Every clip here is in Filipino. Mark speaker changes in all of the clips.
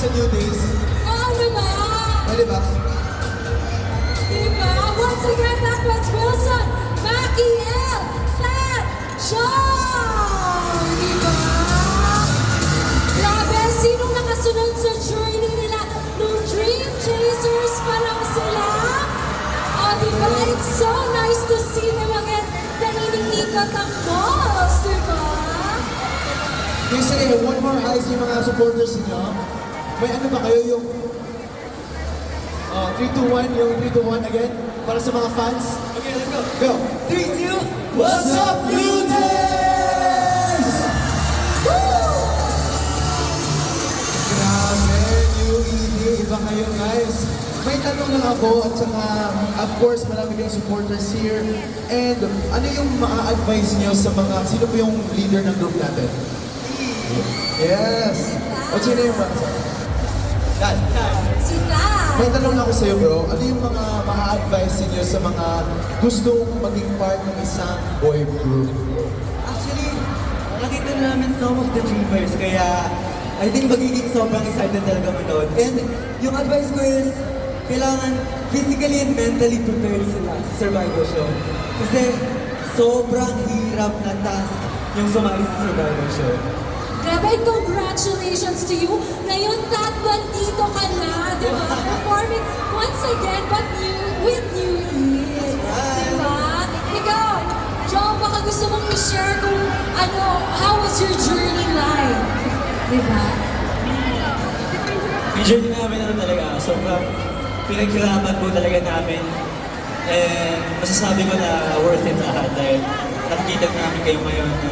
Speaker 1: sa New Days?
Speaker 2: Oo naman!
Speaker 1: Pwede ba?
Speaker 2: Diba? Once again, that was Wilson, Mackie L, Flat, Sean! Diba? Grabe, sinong nakasunod sa journey nila nung Dream Chasers pa lang sila? Oh, diba? It's so nice to see them again na iniikot ang malls, diba?
Speaker 1: Please say one more hi sa mga supporters niyo. May ano ba kayo yung 3, 2, 1, yung 3, 2, 1 again para sa mga fans.
Speaker 3: Okay, let's go.
Speaker 1: Go!
Speaker 3: 3, 2,
Speaker 1: What's up, New Days? Grabe, New ED, iba kayo guys. May tanong lang ako at saka, of course, marami kayong supporters here. And ano yung ma-advise niyo sa mga, sino po yung leader ng group natin? Yes! O sino yung yan.
Speaker 2: Sila!
Speaker 1: May tanong lang ako sa'yo bro, ano yung mga ma-advise niyo sa mga gustong maging part ng isang boy group?
Speaker 3: Actually, nakita na namin some of the dreamers, kaya I think magiging sobrang excited talaga manood. And yung advice ko is, kailangan physically and mentally prepared sila sa survival show. Kasi sobrang hirap na task yung sumali sa survival show.
Speaker 2: Grabe, congratulations to you! Ngayon, Tatlan, dito ka na, di ba? Performing once again, but with New Year. Di ba? Ikaw, Joe, baka gusto mong i-share kung ano, how was your journey like? Di ba?
Speaker 4: Yung journey namin ano talaga, sobrang pinaghirapan po talaga namin. And masasabi ko na worth it lahat dahil nakikita namin kayo ngayon na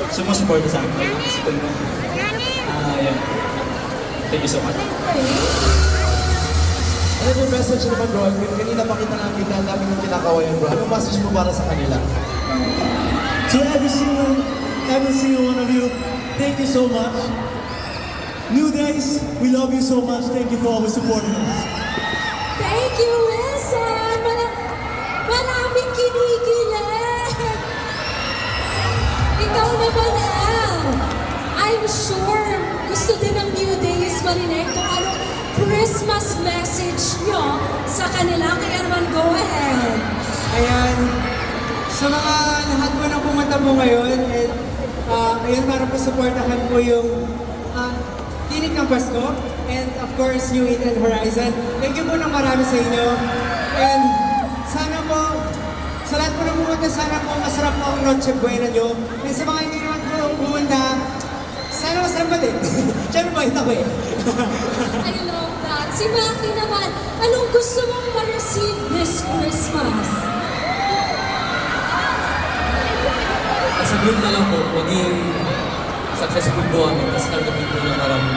Speaker 4: sumusuporta sa akin. Like, kasi ko naman. Yeah. Thank you so much.
Speaker 1: Ano yung message naman bro? Kanina pa kita nakita namin yung kinakawayan bro. Anong message mo para sa kanila?
Speaker 5: To every single one of you, thank you so much. New Days, we love you so much. Thank you for always supporting us.
Speaker 2: Thank you, Wilson! Maraming kinikilig! Ikaw naman, El! I'm sure gusto din ng New Days marinig kung anong Christmas message nyo sa kanila. Kaya naman, go ahead!
Speaker 3: Ayan, sa mga lahat po na pumunta po ngayon, and ayun, para po supportahan po yung tinig ng Pasko, and of course, New Eden Horizon. Thank you po ng marami sa inyo. And sana po, sa lahat po na pumunta, sana po masarap po ang Noche Buena nyo. And sa mga hindi naman po pumunta, sana masarap pa din. Siyempre po, ito ko eh.
Speaker 2: I love that. Si Maki naman, anong gusto mong ma-receive this Christmas?
Speaker 4: Sabihin na lang po, maging successful po kami, tapos tanggapin po ng maraming.